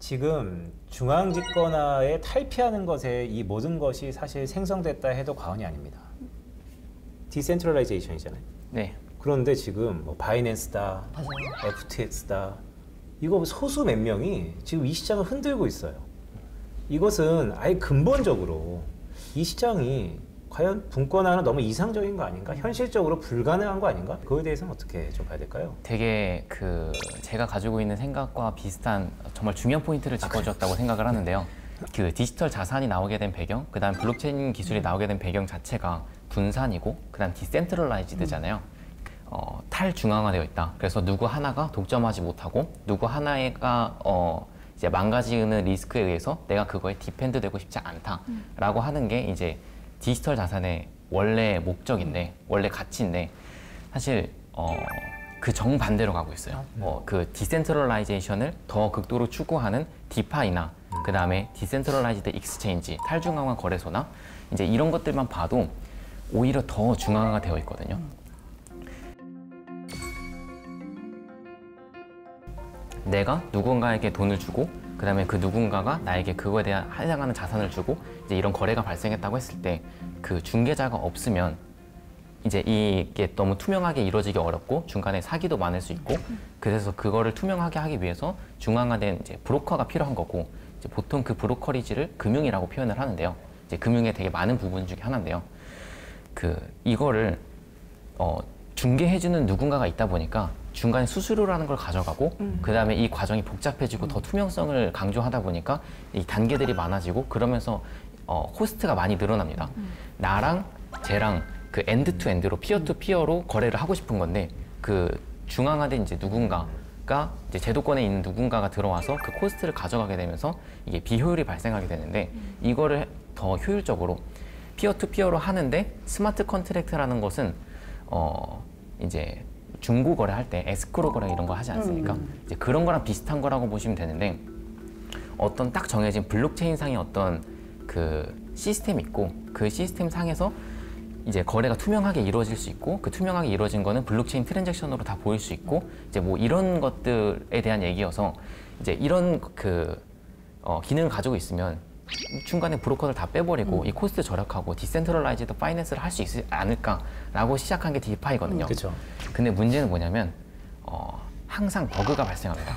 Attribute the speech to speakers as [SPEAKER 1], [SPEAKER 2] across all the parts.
[SPEAKER 1] 지금 중앙집권화에 탈피하는 것에 이 모든 것이 사실 생성됐다 해도 과언이 아닙니다. 디센트럴라이제이션이잖아요.
[SPEAKER 2] 네.
[SPEAKER 1] 그런데 지금 뭐 바이낸스다,
[SPEAKER 3] 맞아요.
[SPEAKER 1] FTX다, 이거 소수 몇 명이 지금 이 시장을 흔들고 있어요. 이것은 아예 근본적으로 이 시장이 과연 분권화는 너무 이상적인 거 아닌가? 현실적으로 불가능한 거 아닌가? 그거에 대해서는 어떻게 좀 봐야 될까요?
[SPEAKER 2] 되게 제가 가지고 있는 생각과 비슷한 정말 중요한 포인트를 짚어주었다고 생각을 하는데요. 그 디지털 자산이 나오게 된 배경, 그다음 블록체인 기술이 나오게 된 배경 자체가 분산이고, 그다음 디센트럴라이즈드잖아요. 탈중앙화되어 있다. 그래서 누구 하나가 독점하지 못하고 누구 하나가 이제 망가지는 리스크에 의해서 내가 그거에 디펜드되고 싶지 않다라고 하는 게 이제 디지털 자산의 원래 목적인데, 원래 가치인데, 사실 그 정반대로 가고 있어요. 그 디센트럴라이제이션을 더 극도로 추구하는 디파이나 그 다음에 디센트럴라이즈드 익스체인지, 탈중앙화 거래소나 이제 이런 것들만 봐도 오히려 더 중앙화가 되어 있거든요. 내가 누군가에게 돈을 주고, 그 다음에 그 누군가가 나에게 그거에 대한 해당하는 자산을 주고, 이제 이런 거래가 발생했다고 했을 때 그 중개자가 없으면 이제 이게 너무 투명하게 이루어지기 어렵고 중간에 사기도 많을 수 있고, 그래서 그거를 투명하게 하기 위해서 중앙화된 이제 브로커가 필요한 거고, 이제 보통 그 브로커리지를 금융이라고 표현을 하는데요. 이제 금융의 되게 많은 부분 중에 하나인데요. 이거를 중개해주는 누군가가 있다 보니까 중간에 수수료라는 걸 가져가고, 그 다음에 이 과정이 복잡해지고 더 투명성을 강조하다 보니까 이 단계들이 많아지고, 그러면서 호스트가 많이 늘어납니다. 나랑 쟤랑 그 엔드 투 엔드로, 피어 투 피어로 거래를 하고 싶은 건데, 그 중앙화된 이제 누군가가 이제 제도권에 있는 누군가가 들어와서 그 코스트를 가져가게 되면서 이게 비효율이 발생하게 되는데, 이거를 더 효율적으로 피어 투 피어로 하는데, 스마트 컨트랙트라는 것은 이제 중고 거래할 때 에스크로 거래 이런 거 하지 않습니까? 이제 그런 거랑 비슷한 거라고 보시면 되는데, 어떤 딱 정해진 블록체인 상의 어떤 그 시스템이 있고, 그 시스템 상에서 이제 거래가 투명하게 이루어질 수 있고, 그 투명하게 이루어진 거는 블록체인 트랜잭션으로 다 보일 수 있고, 이제 뭐 이런 것들에 대한 얘기여서, 이제 이런 기능을 가지고 있으면 중간에 브로커를 다 빼버리고 이 코스트 절약하고 디센트럴라이즈드 파이낸스를 할 수 있지 않을까라고 시작한 게 디파이거든요.
[SPEAKER 1] 그렇죠.
[SPEAKER 2] 근데 문제는 뭐냐면 항상 버그가 발생합니다.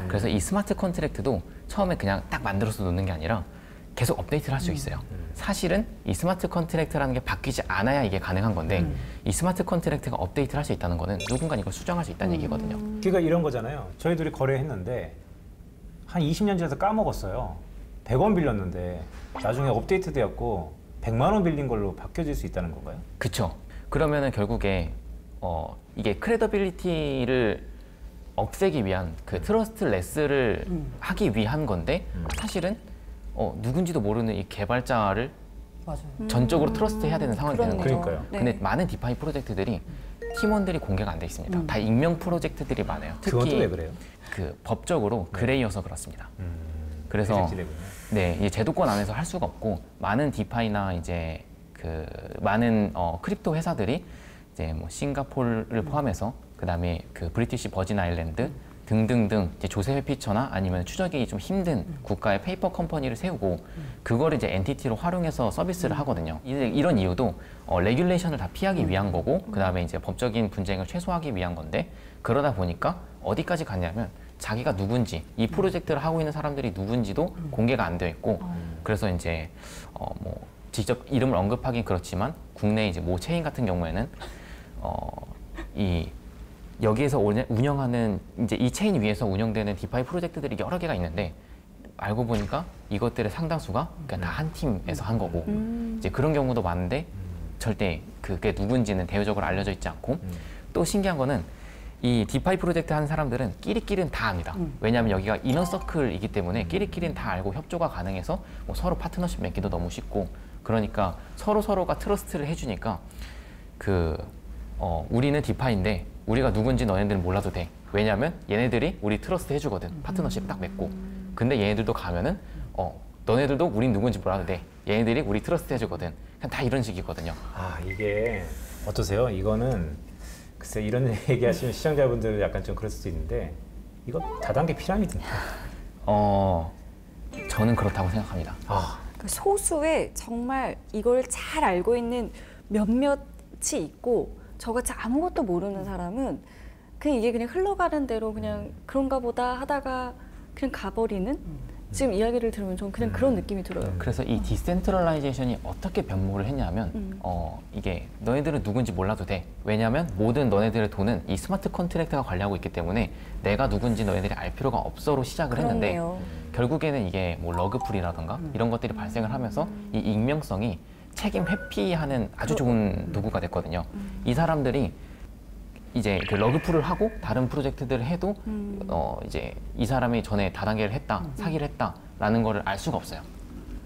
[SPEAKER 2] 그래서 이 스마트 컨트랙트도 처음에 그냥 딱 만들어서 놓는 게 아니라 계속 업데이트를 할 수 있어요. 사실은 이 스마트 컨트랙트라는 게 바뀌지 않아야 이게 가능한 건데, 이 스마트 컨트랙트가 업데이트를 할 수 있다는 거는 누군가 이걸 수정할 수 있다는 얘기거든요.
[SPEAKER 1] 그러니까 이런 거잖아요. 저희 둘이 거래했는데 한 20년 전에서 까먹었어요. 100원 빌렸는데 나중에 업데이트 되었고 100만 원 빌린 걸로 바뀌어질 수 있다는 건가요?
[SPEAKER 2] 그쵸. 그러면은 결국에 이게 크레더빌리티를 없애기 위한 그 트러스트 레스를 하기 위한 건데, 사실은 누군지도 모르는 이 개발자를
[SPEAKER 3] 맞아요.
[SPEAKER 2] 전적으로 트러스트 해야 되는 상황이 되는 거죠.
[SPEAKER 1] 그러니까요.
[SPEAKER 3] 네.
[SPEAKER 2] 근데 많은 디파이 프로젝트들이 팀원들이 공개가 안 돼 있습니다. 다 익명 프로젝트들이 많아요.
[SPEAKER 1] 그건 또
[SPEAKER 2] 특히
[SPEAKER 1] 왜 그래요?
[SPEAKER 2] 그 법적으로 그레이여서 그렇습니다. 그래서
[SPEAKER 1] 프로젝트래군요.
[SPEAKER 2] 네, 이 제도권 안에서 할 수가 없고, 많은 디파이나 이제 그 많은 크립토 회사들이 이제 뭐 싱가포르를 포함해서, 그 다음에 그 브리티시 버진 아일랜드 등등등 이제 조세 회피처나 아니면 추적이 좀 힘든 국가의 페이퍼 컴퍼니를 세우고, 그거를 이제 엔티티로 활용해서 서비스를 하거든요. 이런 이유도 레귤레이션을 다 피하기 위한 거고, 그 다음에 이제 법적인 분쟁을 최소화하기 위한 건데, 그러다 보니까 어디까지 갔냐면 자기가 누군지, 이 프로젝트를 하고 있는 사람들이 누군지도 공개가 안 되어 있고, 그래서 이제 뭐 직접 이름을 언급하긴 그렇지만, 국내 이제 모 체인 같은 경우에는 여기에서 운영하는 이제 이 체인 위에서 운영되는 디파이 프로젝트들이 여러 개가 있는데, 알고 보니까 이것들의 상당수가 그냥 다 한 팀에서 한 거고, 이제 그런 경우도 많은데 절대 그게 누군지는 대외적으로 알려져 있지 않고, 또 신기한 거는 이 디파이 프로젝트 하는 사람들은 끼리끼리는 다 압니다. 왜냐하면 여기가 이너서클이기 때문에 끼리끼리는 다 알고 협조가 가능해서 뭐 서로 파트너십 맺기도 너무 쉽고, 그러니까 서로가 트러스트를 해주니까 우리는 디파이인데 우리가 누군지 너네들은 몰라도 돼. 왜냐면 얘네들이 우리 트러스트 해주거든. 파트너십 딱 맺고. 근데 얘네들도 가면은 너네들도 우린 누군지 몰라도 돼. 얘네들이 우리 트러스트 해주거든. 그냥 다 이런 식이거든요.
[SPEAKER 1] 아, 이게 어떠세요? 이거는 글쎄 이런 얘기하시면 시청자분들 약간 좀 그럴 수도 있는데, 이거 다단계 피라미드입니다.
[SPEAKER 2] 저는 그렇다고 생각합니다.
[SPEAKER 3] 그러니까 소수의 정말 이걸 잘 알고 있는 몇몇이 있고 저같이 아무것도 모르는 사람은 그냥 이게 그냥 흘러가는 대로 그냥 그런가 보다 하다가 그냥 가버리는 지금 이야기를 들으면 저는 그냥 그런 느낌이 들어요.
[SPEAKER 2] 그래서 이 디센트럴라이제이션이 어떻게 변모를 했냐면 이게 너네들은 누군지 몰라도 돼. 왜냐하면 모든 너네들의 돈은 이 스마트 컨트랙트가 관리하고 있기 때문에 내가 누군지 너네들이 알 필요가 없어로 시작을 했는데 결국에는 이게 뭐 러그풀이라던가 이런 것들이 발생을 하면서 이 익명성이 책임 회피하는 아주 좋은 도구가 됐거든요. 이 사람들이 이제 그 러그풀을 하고 다른 프로젝트들을 해도 이제 이 사람이 전에 다단계를 했다, 사기를 했다라는 거를 알 수가 없어요.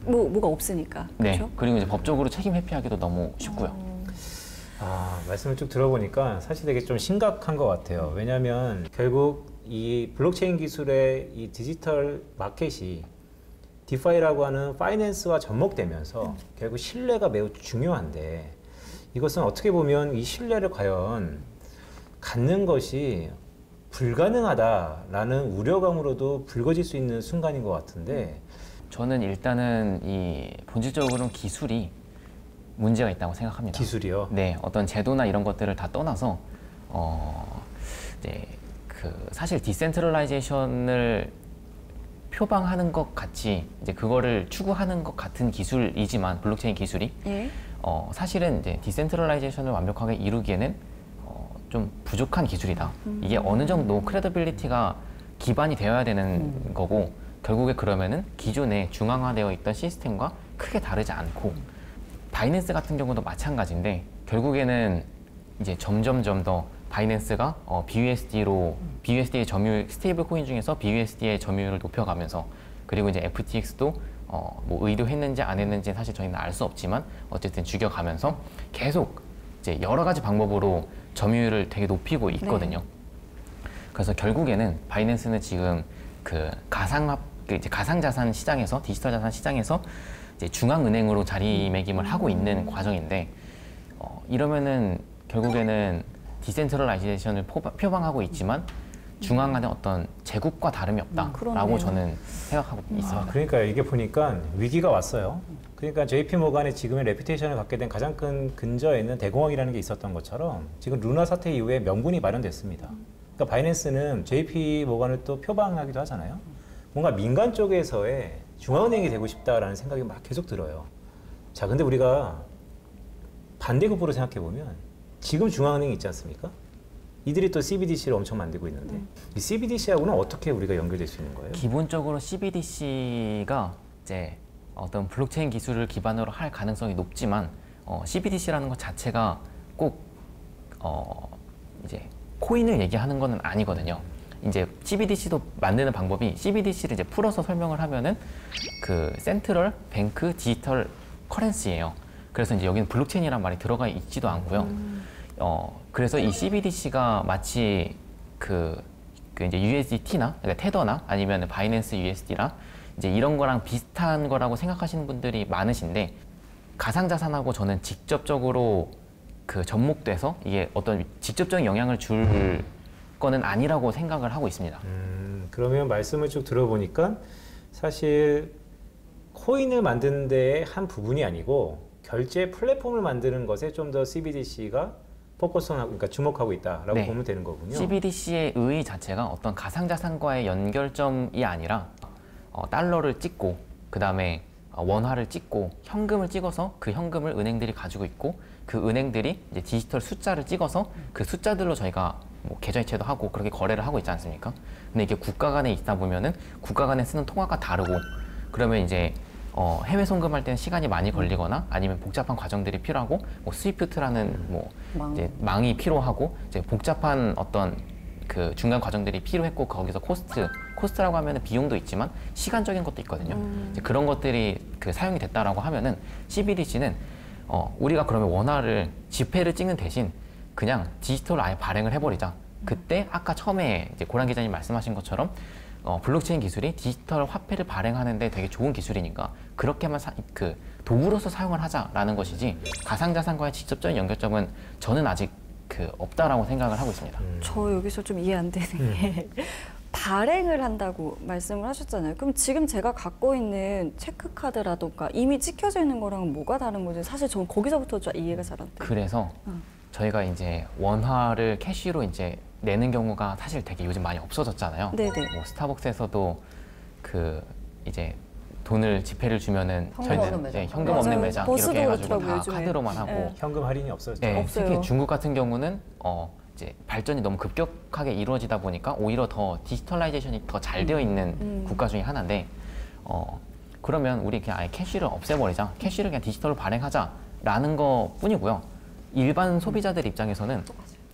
[SPEAKER 3] 뭐가 없으니까.
[SPEAKER 2] 네.
[SPEAKER 3] 그렇죠?
[SPEAKER 2] 그리고 이제 법적으로 책임 회피하기도 너무 쉽고요.
[SPEAKER 1] 말씀을 쭉 들어보니까 사실 되게 좀 심각한 것 같아요. 왜냐하면 결국 이 블록체인 기술의 이 디지털 마켓이 디파이라고 하는 파이낸스와 접목되면서 결국 신뢰가 매우 중요한데 이것은 어떻게 보면 이 신뢰를 과연 갖는 것이 불가능하다라는 우려감으로도 불거질 수 있는 순간인 것 같은데
[SPEAKER 2] 저는 일단은 이 본질적으로는 기술이 문제가 있다고 생각합니다.
[SPEAKER 1] 기술이요?
[SPEAKER 2] 네, 어떤 제도나 이런 것들을 다 떠나서 이제 사실 디센트럴라이제이션을 표방하는 것 같이 이제 그거를 추구하는 것 같은 기술이지만 블록체인 기술이 사실은 이제 디센트럴라이제이션을 완벽하게 이루기에는 좀 부족한 기술이다. 이게 어느 정도 크레디빌리티가 기반이 되어야 되는 거고 결국에 그러면은 기존에 중앙화되어 있던 시스템과 크게 다르지 않고 바이낸스 같은 경우도 마찬가지인데 결국에는 이제 점점점 더 바이낸스가 BUSD의 점유율, 스테이블 코인 중에서 BUSD의 점유율을 높여가면서 그리고 이제 FTX도 뭐 의도했는지 안 했는지 사실 저희는 알 수 없지만 어쨌든 죽여가면서 계속 이제 여러 가지 방법으로 점유율을 되게 높이고 있거든요. 그래서 결국에는 바이낸스는 지금 그 이제 가상자산 시장에서 디지털 자산 시장에서 이제 중앙은행으로 자리매김을 하고 있는 과정인데 이러면은 결국에는 디센트럴라이제이션을 표방하고 있지만 중앙화된 어떤 제국과 다름이 없다라고 저는 생각하고 있습니다.
[SPEAKER 1] 그러니까 이게 보니까 위기가 왔어요. 그러니까 JP 모간의 지금의 레퓨테이션을 갖게 된 가장 큰 근저에 있는 대공황이라는 게 있었던 것처럼 지금 루나 사태 이후에 명분이 마련됐습니다. 그러니까 바이낸스는 JP 모간을 또 표방하기도 하잖아요. 뭔가 민간 쪽에서의 중앙은행이 되고 싶다라는 생각이 막 계속 들어요. 자, 근데 우리가 반대급부로 생각해 보면 지금 중앙은행이 있지 않습니까? 이들이 또 CBDC를 엄청 만들고 있는데 이 CBDC하고는 어떻게 우리가 연결될 수 있는 거예요?
[SPEAKER 2] 기본적으로 CBDC가 이제 어떤 블록체인 기술을 기반으로 할 가능성이 높지만 CBDC라는 것 자체가 꼭 이제 코인을 얘기하는 거는 아니거든요. 이제 CBDC도 만드는 방법이 CBDC를 이제 풀어서 설명을 하면은 그 센트럴 뱅크 디지털 커런시예요. 그래서 이제 여기는 블록체인이란 말이 들어가 있지도 않고요. 그래서 이 CBDC가 마치 이제 USDT나 그러니까 테더나 아니면 바이낸스 USD나 이제 이런 거랑 비슷한 거라고 생각하시는 분들이 많으신데 가상자산하고 저는 직접적으로 접목돼서 이게 어떤 직접적인 영향을 줄 거는 아니라고 생각을 하고 있습니다.
[SPEAKER 1] 그러면 말씀을 쭉 들어보니까 사실 코인을 만드는 데의 한 부분이 아니고 결제 플랫폼을 만드는 것에 좀 더 CBDC가 포커스하고 그러니까 주목하고 있다라고 보면 되는 거군요.
[SPEAKER 2] CBDC의 의의 자체가 어떤 가상자산과의 연결점이 아니라 달러를 찍고 그 다음에 원화를 찍고 현금을 찍어서 그 현금을 은행들이 가지고 있고 그 은행들이 이제 디지털 숫자를 찍어서 그 숫자들로 저희가 뭐 계좌이체도 하고 그렇게 거래를 하고 있지 않습니까? 근데 이게 국가 간에 있다 보면은 국가 간에 쓰는 통화가 다르고 그러면 이제 해외 송금할 때는 시간이 많이 걸리거나 아니면 복잡한 과정들이 필요하고 뭐 스위프트라는 뭐 이제 망이 필요하고 이제 복잡한 어떤 그 중간 과정들이 필요했고 거기서 코스트라고 하면은 비용도 있지만 시간적인 것도 있거든요. 이제 그런 것들이 사용이 됐다라고 하면은 CBDC는 우리가 그러면 원화를 지폐를 찍는 대신 그냥 디지털로 아예 발행을 해버리자. 그때 아까 처음에 이제 고란 기자님 말씀하신 것처럼 블록체인 기술이 디지털 화폐를 발행하는데 되게 좋은 기술이니까 그렇게만 도구로서 사용을 하자라는 것이지 가상자산과의 직접적인 연결점은 저는 아직 없다라고 생각을 하고 있습니다.
[SPEAKER 3] 저 여기서 좀 이해 안 되는 게 발행을 한다고 말씀을 하셨잖아요. 그럼 지금 제가 갖고 있는 체크카드라던가 이미 찍혀져 있는 거랑은 뭐가 다른 거지? 사실 저는 거기서부터 이해가 잘 안 돼요.
[SPEAKER 2] 그래서 저희가 이제 원화를 캐시로 이제 내는 경우가 사실 되게 요즘 많이 없어졌잖아요.
[SPEAKER 3] 네네.
[SPEAKER 2] 뭐 스타벅스에서도 그 이제 돈을 지폐를 주면은
[SPEAKER 4] 현금 없는 매장.
[SPEAKER 2] 네, 현금 없는
[SPEAKER 3] 맞아요.
[SPEAKER 2] 매장
[SPEAKER 3] 버스도
[SPEAKER 2] 이렇게 해가지고 다
[SPEAKER 3] 그렇더라고요, 요즘에.
[SPEAKER 2] 카드로만 하고
[SPEAKER 3] 네.
[SPEAKER 1] 현금 할인이 없어졌죠.
[SPEAKER 2] 네,
[SPEAKER 3] 없어요.
[SPEAKER 2] 특히 중국 같은 경우는 이제 발전이 너무 급격하게 이루어지다 보니까 오히려 더 디지털라이제이션이 더 잘 되어 있는 국가 중에 하나인데 그러면 우리 그냥 아예 캐시를 없애버리자, 캐시를 그냥 디지털로 발행하자라는 거 뿐이고요. 일반 소비자들 입장에서는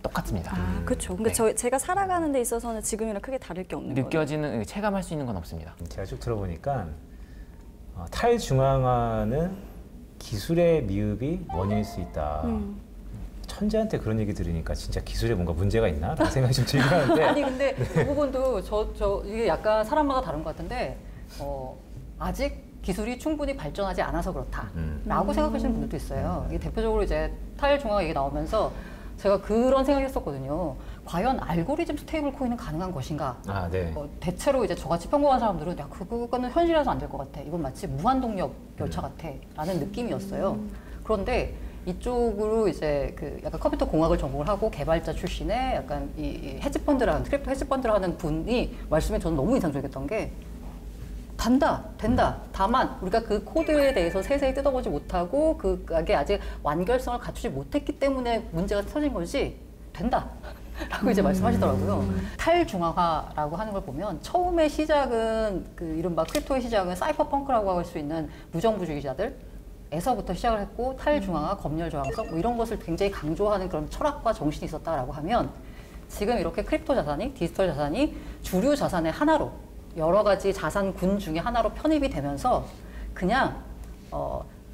[SPEAKER 2] 똑같습니다.
[SPEAKER 3] 아, 그렇죠. 그러니까
[SPEAKER 2] 네.
[SPEAKER 3] 제가 살아가는 데 있어서는 지금이랑 크게 다를 게 없는 거예요.
[SPEAKER 2] 느껴지는 체감할 수 있는 건 없습니다.
[SPEAKER 1] 제가 쭉 들어보니까 탈중앙화는 기술의 미흡이 원인일 수 있다. 천재한테 그런 얘기 들으니까 진짜 기술에 뭔가 문제가 있나? 라는 생각이 좀 들긴 하는데
[SPEAKER 4] 아니 근데 그 부분도 이게 약간 사람마다 다른 것 같은데 아직 기술이 충분히 발전하지 않아서 그렇다라고 생각하시는 분들도 있어요. 이게 대표적으로 이제 탈중앙화 얘기 나오면서 제가 그런 생각했었거든요. 과연 알고리즘 스테이블 코인은 가능한 것인가?
[SPEAKER 1] 아, 네.
[SPEAKER 4] 대체로 이제 저같이 평범한 사람들은 야 그거는 현실이라서 안 될 것 같아. 이건 마치 무한동력 열차 같아라는 느낌이었어요. 그런데 이쪽으로 이제 그 약간 컴퓨터 공학을 전공을 하고 개발자 출신의 약간 이 헤지펀드라는 크립토 헤지펀드를 하는 분이 말씀이 저는 너무 인상적이었던 게 된다. 다만 우리가 그 코드에 대해서 세세히 뜯어보지 못하고 그게 아직 완결성을 갖추지 못했기 때문에 문제가 터진 거지 된다. 라고 이제 말씀하시더라고요. 탈중앙화라고 하는 걸 보면 처음에 시작은 그 이른바 크립토의 시작은 사이퍼펑크라고 할 수 있는 무정부주의자들 에서부터 시작을 했고 탈중앙화, 검열 저항성 뭐 이런 것을 굉장히 강조하는 그런 철학과 정신이 있었다라고 하면 지금 이렇게 크립토 자산이 디지털 자산이 주류 자산의 하나로 여러 가지 자산군 중에 하나로 편입이 되면서 그냥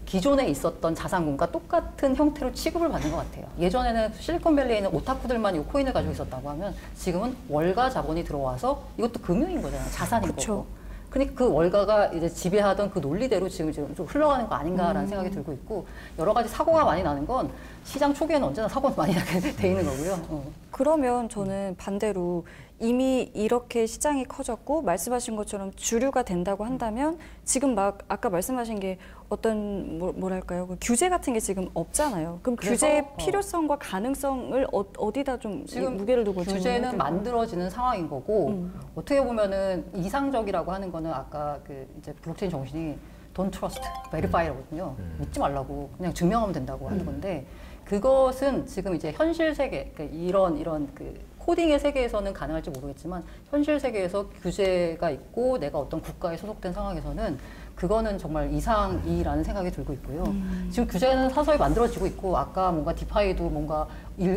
[SPEAKER 4] 기존에 있었던 자산군과 똑같은 형태로 취급을 받는 것 같아요. 예전에는 실리콘밸리에 있는 오타쿠들만 이 코인을 가지고 있었다고 하면 지금은 월가 자본이 들어와서 이것도 금융인 거잖아요. 자산인
[SPEAKER 3] 그쵸.
[SPEAKER 4] 거고. 그러니까 그 월가가 이제 지배하던 그 논리대로 지금 좀 흘러가는 거 아닌가라는 생각이 들고 있고 여러 가지 사고가 많이 나는 건 시장 초기에는 언제나 사고가 많이 나게 돼 있는 거고요.
[SPEAKER 3] 그러면 저는 반대로 이미 이렇게 시장이 커졌고 말씀하신 것처럼 주류가 된다고 한다면 지금 막 아까 말씀하신 게 어떤 뭐랄까요? 그 규제 같은 게 지금 없잖아요. 그럼
[SPEAKER 4] 그래서,
[SPEAKER 3] 규제의 필요성과 가능성을 어디다 좀
[SPEAKER 4] 지금
[SPEAKER 3] 무게를 두고
[SPEAKER 4] 규제는
[SPEAKER 3] 질문해야 될까요?
[SPEAKER 4] 만들어지는 상황인 거고 어떻게 보면은 이상적이라고 하는 거는 아까 그 이제 블록체인 정신이 don't trust, verify라거든요. 믿지 말라고 그냥 증명하면 된다고 하는 건데 그것은 지금 이제 현실 세계 그러니까 이런 그 코딩의 세계에서는 가능할지 모르겠지만 현실 세계에서 규제가 있고 내가 어떤 국가에 소속된 상황에서는 그거는 정말 이상이라는 생각이 들고 있고요. 지금 규제는 서서히 만들어지고 있고 아까 뭔가 디파이도 뭔가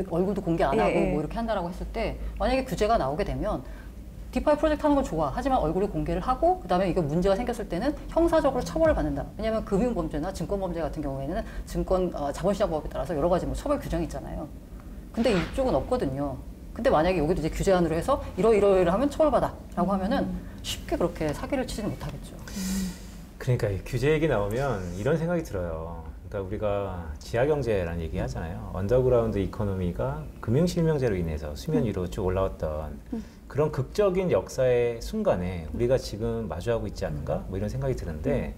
[SPEAKER 4] 얼굴도 공개 안 하고 뭐 이렇게 한다라고 했을 때 만약에 규제가 나오게 되면 디파이 프로젝트 하는 건 좋아. 하지만 얼굴을 공개를 하고 그다음에 이거 문제가 생겼을 때는 형사적으로 처벌을 받는다. 왜냐하면 금융범죄나 증권범죄 같은 경우에는 자본시장법에 따라서 여러 가지 뭐 처벌 규정이 있잖아요. 근데 이쪽은 없거든요. 근데 만약에 여기도 이제 규제안으로 해서 이러이러이러 하면 처벌받아라고 하면은 쉽게 그렇게 사기를 치지는 못하겠죠.
[SPEAKER 1] 그러니까 이 규제 얘기 나오면 이런 생각이 들어요. 그러니까 우리가 지하경제라는 얘기 하잖아요. 언더그라운드 이코노미가 금융실명제로 인해서 수면 위로 쭉 올라왔던 그런 극적인 역사의 순간에 우리가 지금 마주하고 있지 않은가? 뭐 이런 생각이 드는데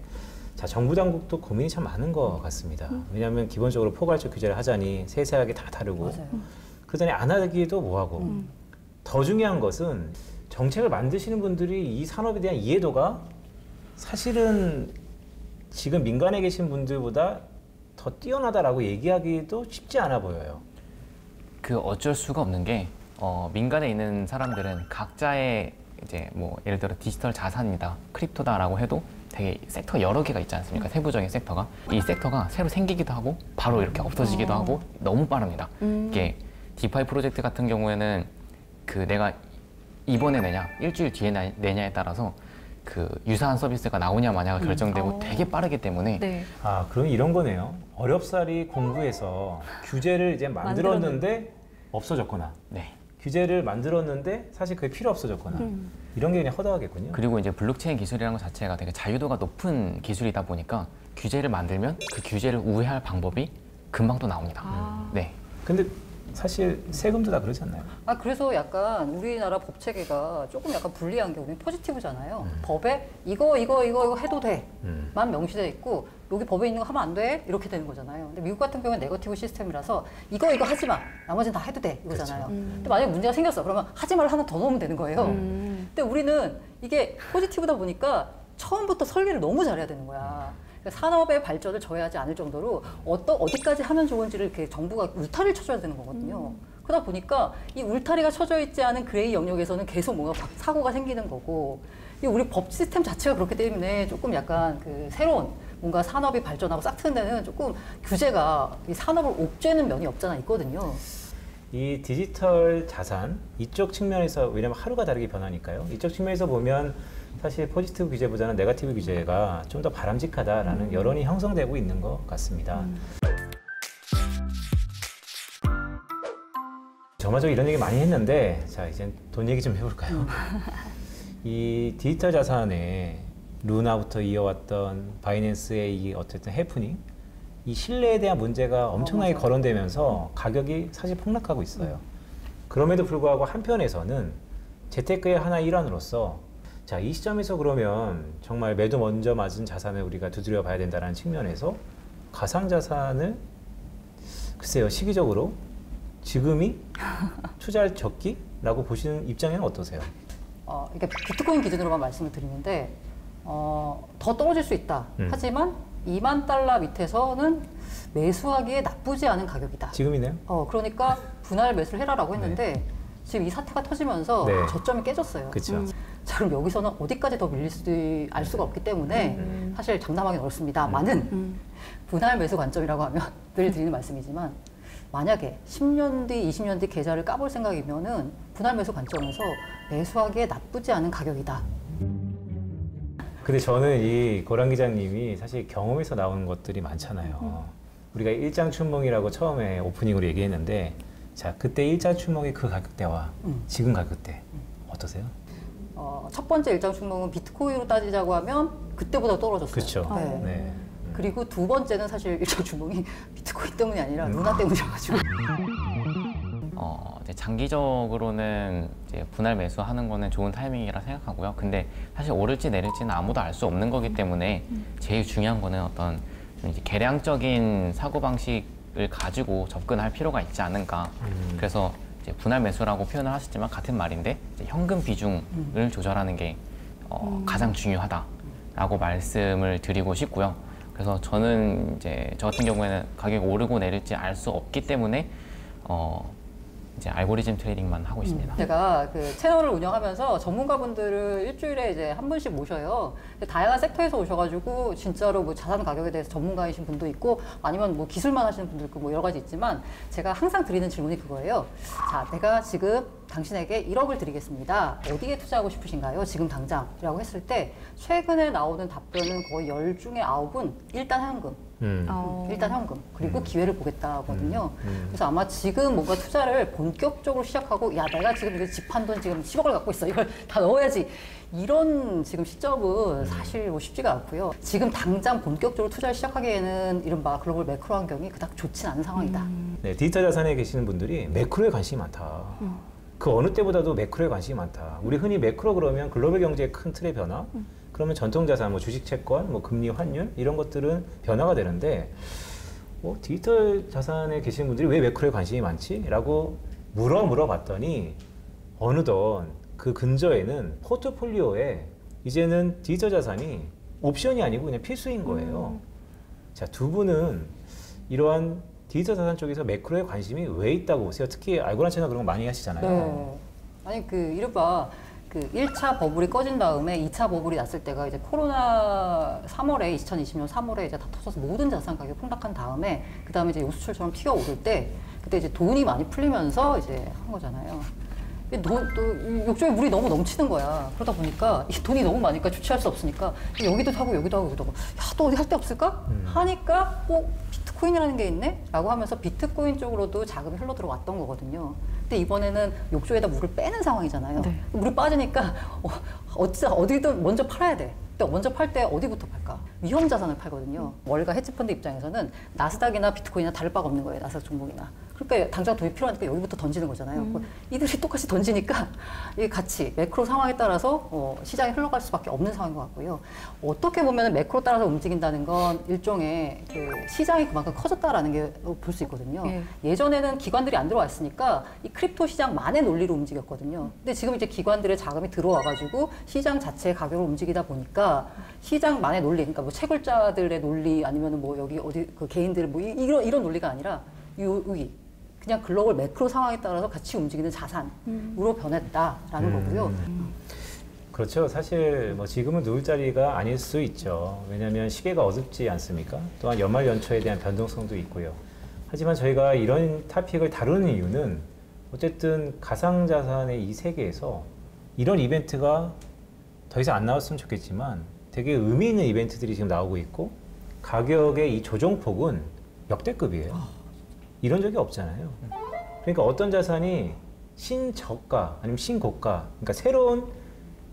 [SPEAKER 1] 자, 정부 당국도 고민이 참 많은 것 같습니다. 왜냐하면 기본적으로 포괄적 규제를 하자니 세세하게 다 다르고
[SPEAKER 4] 맞아요.
[SPEAKER 1] 그전에 안 하기도 뭐하고 더 중요한 것은 정책을 만드시는 분들이 이 산업에 대한 이해도가 사실은 지금 민간에 계신 분들보다 더 뛰어나다라고 얘기하기도 쉽지 않아 보여요.
[SPEAKER 2] 그 어쩔 수가 없는 게 민간에 있는 사람들은 각자의 이제 뭐 예를 들어 디지털 자산이다, 크립토다라고 해도 되게 섹터 여러 개가 있지 않습니까? 세부적인 섹터가. 이 섹터가 새로 생기기도 하고 바로 이렇게 없어지기도 하고 너무 빠릅니다. 이게 디파이 프로젝트 같은 경우에는 그 내가 이번에 내냐, 일주일 뒤에 내냐에 따라서 그 유사한 서비스가 나오냐 마냐가 결정되고 되게 빠르기 때문에
[SPEAKER 3] 네.
[SPEAKER 1] 아, 그럼 이런 거네요. 어렵사리 공부해서 규제를 이제 만들었는데 없어졌거나
[SPEAKER 2] 네.
[SPEAKER 1] 규제를 만들었는데 사실 그게 필요 없어졌거나 이런 게 그냥 허다하겠군요.
[SPEAKER 2] 그리고 이제 블록체인 기술이라는 것 자체가 되게 자유도가 높은 기술이다 보니까 규제를 만들면 그 규제를 우회할 방법이 금방 또 나옵니다. 네.
[SPEAKER 1] 근데 사실 세금도 다 그러지 않나요?
[SPEAKER 4] 아, 그래서 약간 우리나라 법 체계가 조금 약간 불리한 게 우리는 포지티브잖아요. 법에 이거 해도 돼만 명시돼 있고 여기 법에 있는 거 하면 안 돼 이렇게 되는 거잖아요. 근데 미국 같은 경우는 네거티브 시스템이라서 이거 하지 마. 나머지는 다 해도 돼 이거잖아요. 근데 만약에 문제가 생겼어. 그러면 하지 말을 하나 더 넣으면 되는 거예요. 근데 우리는 이게 포지티브다 보니까 처음부터 설계를 너무 잘해야 되는 거야. 그러니까 산업의 발전을 저해하지 않을 정도로 어디까지 하면 좋은지를 이렇게 정부가 울타리를 쳐줘야 되는 거거든요. 그러다 보니까 이 울타리가 쳐져 있지 않은 그레이 영역에서는 계속 뭔가 사고가 생기는 거고, 이 우리 법 시스템 자체가 그렇기 때문에 조금 약간 그 새로운 뭔가 산업이 발전하고 싹 트는 데는 조금 규제가 이 산업을 옥죄는 면이 없잖아 있거든요.
[SPEAKER 1] 이 디지털 자산 이쪽 측면에서, 왜냐하면 하루가 다르게 변하니까요. 이쪽 측면에서 보면 사실 포지티브 규제보다는 네거티브 규제가 좀 더 바람직하다라는 여론이 형성되고 있는 것 같습니다. 전반적으로 이런 얘기 많이 했는데, 자, 이제 돈 얘기 좀 해볼까요? 이 디지털 자산에 루나부터 이어왔던 바이낸스의 이 어쨌든 해프닝, 이 신뢰에 대한 문제가 엄청나게 거론되면서 가격이 사실 폭락하고 있어요. 그럼에도 불구하고 한편에서는 재테크의 하나의 일환으로서, 자, 이 시점에서 그러면 정말 매도 먼저 맞은 자산을 우리가 두드려 봐야 된다는 측면에서 가상자산을 글쎄요, 시기적으로 지금이 투자할 적기라고 보시는 입장에는 어떠세요?
[SPEAKER 4] 이게 비트코인 기준으로만 말씀을 드리는데 더 떨어질 수 있다. 하지만 2만 달러 밑에서는 매수하기에 나쁘지 않은 가격이다.
[SPEAKER 1] 지금이네요?
[SPEAKER 4] 그러니까 분할 매수를 해라라고 했는데
[SPEAKER 1] 네.
[SPEAKER 4] 지금 이 사태가 터지면서
[SPEAKER 1] 네.
[SPEAKER 4] 저점이 깨졌어요.
[SPEAKER 1] 그렇죠.
[SPEAKER 4] 자, 그럼 여기서는 어디까지 더 밀릴지 알 수가 없기 때문에 사실 장담하기는 어렵습니다만은 분할 매수 관점이라고 하면 늘 드리는 말씀이지만, 만약에 10년 뒤, 20년 뒤 계좌를 까볼 생각이면은 분할 매수 관점에서 매수하기에 나쁘지 않은 가격이다.
[SPEAKER 1] 근데 저는 이 고란 기자님이 사실 경험에서 나오는 것들이 많잖아요. 우리가 일장춘몽이라고 처음에 오프닝으로 얘기했는데, 자, 그때 일장춘몽의 그 가격대와 지금 가격대 어떠세요?
[SPEAKER 4] 첫 번째 일장춘몽은 비트코인으로 따지자고 하면 그때보다 떨어졌어요.
[SPEAKER 1] 그렇죠.
[SPEAKER 4] 네.
[SPEAKER 1] 네.
[SPEAKER 4] 그리고 두 번째는 사실 일장춘몽이 비트코인 때문이 아니라 루나 때문이어가지고.
[SPEAKER 2] 이제 장기적으로는 이제 분할 매수하는 거는 좋은 타이밍이라 생각하고요. 근데 사실 오를지 내릴지는 아무도 알 수 없는 거기 때문에 제일 중요한 거는 어떤 좀 이제 계량적인 사고 방식을 가지고 접근할 필요가 있지 않은가. 그래서 이제 분할 매수라고 표현을 하셨지만 같은 말인데, 이제 현금 비중을 조절하는 게 가장 중요하다라고 말씀을 드리고 싶고요. 그래서 저는 이제 저 같은 경우에는 가격이 오르고 내릴지 알 수 없기 때문에 이제 알고리즘 트레이딩만 하고 있습니다.
[SPEAKER 4] 제가 그 채널을 운영하면서 전문가분들을 일주일에 이제 한 분씩 모셔요. 다양한 섹터에서 오셔가지고 진짜로 뭐 자산 가격에 대해서 전문가이신 분도 있고, 아니면 뭐 기술만 하시는 분도 있고, 뭐 여러 가지 있지만 제가 항상 드리는 질문이 그거예요. 자, 내가 지금 당신에게 1억을 드리겠습니다. 어디에 투자하고 싶으신가요? 지금 당장. 라고 했을 때 최근에 나오는 답변은 거의 10 중에 9은 일단 현금. 일단 현금. 그리고 기회를 보겠다거든요. 그래서 아마 지금 뭔가 투자를 본격적으로 시작하고, 야, 내가 지금 이거 집 한 돈 지금 10억을 갖고 있어. 이걸 다 넣어야지. 이런 지금 시점은 사실 뭐 쉽지가 않고요. 지금 당장 본격적으로 투자를 시작하기에는 이른바 글로벌 매크로 환경이 그닥 좋진 않은 상황이다.
[SPEAKER 1] 네, 디지털 자산에 계시는 분들이 매크로에 관심이 많다. 그 어느 때보다도 매크로에 관심이 많다. 우리 흔히 매크로 그러면 글로벌 경제의 큰 틀의 변화, 그러면 전통 자산, 뭐 주식 채권, 뭐 금리 환율 이런 것들은 변화가 되는데, 디지털 자산에 계시는 분들이 왜 매크로에 관심이 많지? 라고 물어봤더니 어느덧 그 근저에는 포트폴리오에 이제는 디지털 자산이 옵션이 아니고 그냥 필수인 거예요. 자, 두 분은 이러한 디지털 자산 쪽에서 매크로에 관심이 왜 있다고 보세요? 특히 알고란 채널 그런 거 많이 하시잖아요.
[SPEAKER 4] 네. 아니, 그 이른바 그 1차 버블이 꺼진 다음에 2차 버블이 났을 때가 이제 코로나 3월에 2020년 3월에 이제 다 터져서 모든 자산 가격이 폭락한 다음에, 그 다음에 이제 요수철처럼 튀어오를 때, 그때 이제 돈이 많이 풀리면서 이제 한 거잖아요. 욕조에 물이 너무 넘치는 거야. 그러다 보니까 이 돈이 너무 많으니까 주체할 수 없으니까 여기도 하고 여기도 하고 여기도 하고, 야, 또 어디 할 데 없을까? 하니까 비트코인이라는 게 있네? 라고 하면서 비트코인 쪽으로도 자금이 흘러 들어왔던 거거든요. 근데 이번에는 욕조에다 물을 빼는 상황이잖아요. 물이 빠지니까 어디든 먼저 팔아야 돼. 근데 먼저 팔 때 어디부터 팔까? 위험 자산을 팔거든요. 월가 헤지펀드 입장에서는 나스닥이나 비트코인이나 다를 바가 없는 거예요. 나스닥 종목이나. 그러니까 당장 돈이 필요하니까 여기부터 던지는 거잖아요. 이들이 똑같이 던지니까 이 같이 매크로 상황에 따라서 시장이 흘러갈 수밖에 없는 상황인 것 같고요. 어떻게 보면 매크로 따라서 움직인다는 건 일종의 그 시장이 그만큼 커졌다라는 게 볼 수 있거든요. 예전에는 기관들이 안 들어와 있으니까 이 크립토 시장만의 논리로 움직였거든요. 근데 지금 이제 기관들의 자금이 들어와가지고 시장 자체의 가격을 움직이다 보니까 시장만의 논리, 그러니까 뭐 채굴자들의 논리 아니면 뭐 여기 어디 그 개인들 뭐 이런 논리가 아니라 여기 그냥 글로벌 매크로 상황에 따라서 같이 움직이는 자산으로 변했다라는 거고요.
[SPEAKER 1] 그렇죠. 사실 뭐 지금은 누울 자리가 아닐 수 있죠. 왜냐하면 시계가 어둡지 않습니까? 또한 연말 연초에 대한 변동성도 있고요. 하지만 저희가 이런 토픽을 다루는 이유는 어쨌든 가상자산의 이 세계에서 이런 이벤트가 더 이상 안 나왔으면 좋겠지만 되게 의미 있는 이벤트들이 지금 나오고 있고 가격의 이 조정폭은 역대급이에요. 이런 적이 없잖아요. 그러니까 어떤 자산이 신저가 아니면 신고가, 그러니까 새로운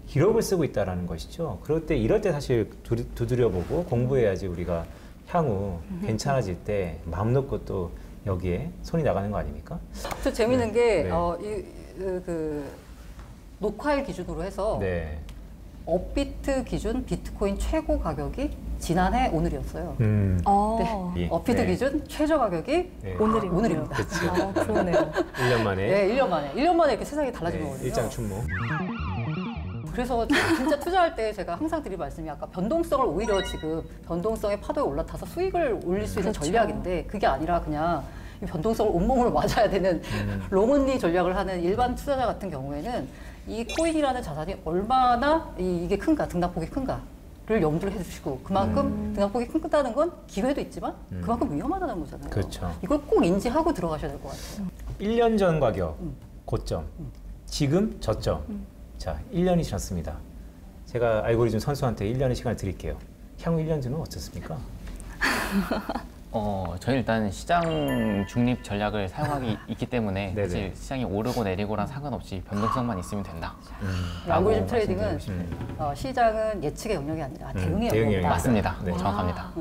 [SPEAKER 1] 기록을 쓰고 있다는 것이죠. 이럴 때 사실 두드려보고 공부해야지 우리가 향후 괜찮아질 때 마음 놓고 또 여기에 손이 나가는 거 아닙니까?
[SPEAKER 4] 또 재밌는 게
[SPEAKER 1] 네.
[SPEAKER 4] 녹화일 기준으로 해서
[SPEAKER 1] 네.
[SPEAKER 4] 업비트 기준 비트코인 최고 가격이 지난해 오늘이었어요.
[SPEAKER 3] 네.
[SPEAKER 1] 예.
[SPEAKER 4] 업비트
[SPEAKER 1] 네.
[SPEAKER 4] 기준 최저 가격이
[SPEAKER 1] 네.
[SPEAKER 4] 오늘입니다.
[SPEAKER 1] 그렇죠.
[SPEAKER 3] 그러네요.
[SPEAKER 1] 1년 만에.
[SPEAKER 4] 네, 1년 만에. 1년 만에 이렇게 세상이 달라진 거거든요.
[SPEAKER 1] 일장춘모.
[SPEAKER 4] 그래서 진짜 투자할 때 제가 항상 드릴 말씀이 아까 변동성을 오히려 지금 변동성의 파도에 올라타서 수익을 올릴 수 있는 전략인데 그게 아니라 그냥 이 변동성을 온몸으로 맞아야 되는 롱온리 전략을 하는 일반 투자자 같은 경우에는 이 코인이라는 자산이 얼마나 이게 큰가, 등락폭이 큰가를 염두를 해주시고 그만큼 등락폭이 크다는 건 기회도 있지만 그만큼 위험하다는 거잖아요.
[SPEAKER 1] 그렇죠.
[SPEAKER 4] 이걸 꼭 인지하고 들어가셔야 될 것 같아요.
[SPEAKER 1] 1년 전 가격, 고점. 지금 저점. 자, 1년이 지났습니다. 제가 알고리즘 선수한테 1년의 시간을 드릴게요. 향후 1년 뒤는 어떻습니까?
[SPEAKER 2] 저희 일단 시장 중립 전략을 사용하기 있기 때문에
[SPEAKER 1] 네네.
[SPEAKER 2] 사실 시장이 오르고 내리고랑 상관없이 변동성만 있으면 된다.
[SPEAKER 4] 알고리즘 트레이딩은
[SPEAKER 2] 말씀드리고 싶습니다.
[SPEAKER 4] 시장은 예측의 영역이 아니라 대응의
[SPEAKER 1] 대응의
[SPEAKER 4] 영역이다.
[SPEAKER 1] 영역이다.
[SPEAKER 2] 맞습니다.
[SPEAKER 1] 네.
[SPEAKER 2] 정확합니다.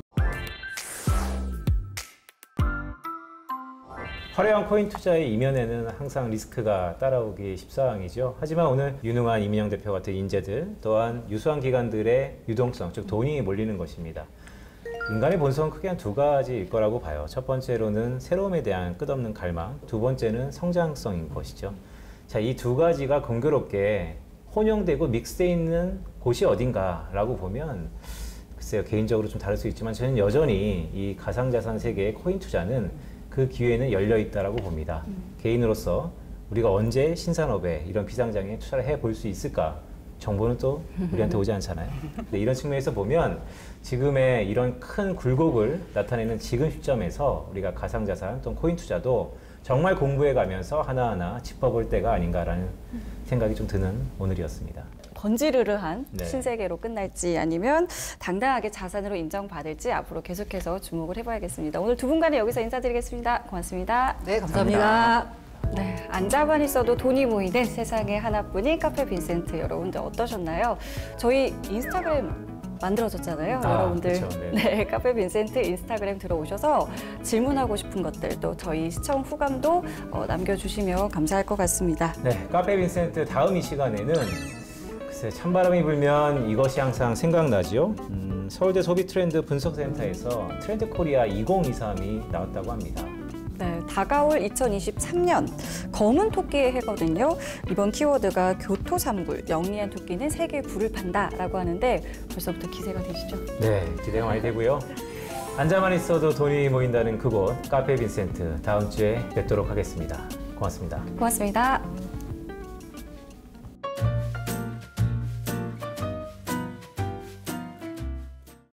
[SPEAKER 1] 화려한 코인 투자의 이면에는 항상 리스크가 따라오기 십사항이죠. 하지만 오늘 유능한 이민영 대표 같은 인재들 또한 유수한 기관들의 유동성, 즉 돈이 몰리는 것입니다. 인간의 본성은 크게 한 두 가지일 거라고 봐요. 첫 번째로는 새로움에 대한 끝없는 갈망, 두 번째는 성장성인 것이죠. 자, 이 두 가지가 공교롭게 혼용되고 믹스되어 있는 곳이 어딘가라고 보면 글쎄요, 개인적으로 좀 다를 수 있지만 저는 여전히 이 가상자산 세계의 코인 투자는 그 기회는 열려 있다라고 봅니다. 개인으로서 우리가 언제 신산업에 이런 비상장에 투자를 해볼 수 있을까? 정보는 또 우리한테 오지 않잖아요. 근데 이런 측면에서 보면 지금의 이런 큰 굴곡을 나타내는 지금 시점에서 우리가 가상자산 또는 코인 투자도 정말 공부해 가면서 하나하나 짚어볼 때가 아닌가라는 생각이 좀 드는 오늘이었습니다.
[SPEAKER 3] 번지르르한
[SPEAKER 1] 네.
[SPEAKER 3] 신세계로 끝날지 아니면 당당하게 자산으로 인정받을지 앞으로 계속해서 주목을 해봐야겠습니다. 오늘 두 분간에 여기서 인사드리겠습니다. 고맙습니다.
[SPEAKER 4] 네, 감사합니다.
[SPEAKER 3] 네, 앉아만 있어도 돈이 모이는 세상에 하나뿐인 카페 빈센트 여러분들 어떠셨나요? 저희 인스타그램 만들어졌잖아요. 여러분들
[SPEAKER 1] 그쵸,
[SPEAKER 3] 네, 카페 빈센트 인스타그램 들어오셔서 질문하고 싶은 것들 또 저희 시청 후감도 남겨주시면 감사할 것 같습니다.
[SPEAKER 1] 네, 카페 빈센트 다음 이 시간에는 글쎄 찬바람이 불면 이것이 항상 생각나지요. 서울대 소비트렌드 분석센터에서 트렌드 코리아 2023이 나왔다고 합니다.
[SPEAKER 3] 네, 다가올 2023년 검은 토끼의 해거든요. 이번 키워드가 교토산불, 영리한 토끼는 세계에 불을 판다라고 하는데 벌써부터 기대가 되시죠?
[SPEAKER 1] 네, 기대가 많이 되고요. 앉아만 있어도 돈이 모인다는 그곳 카페 빈센트 다음 주에 뵙도록 하겠습니다. 고맙습니다.
[SPEAKER 3] 고맙습니다.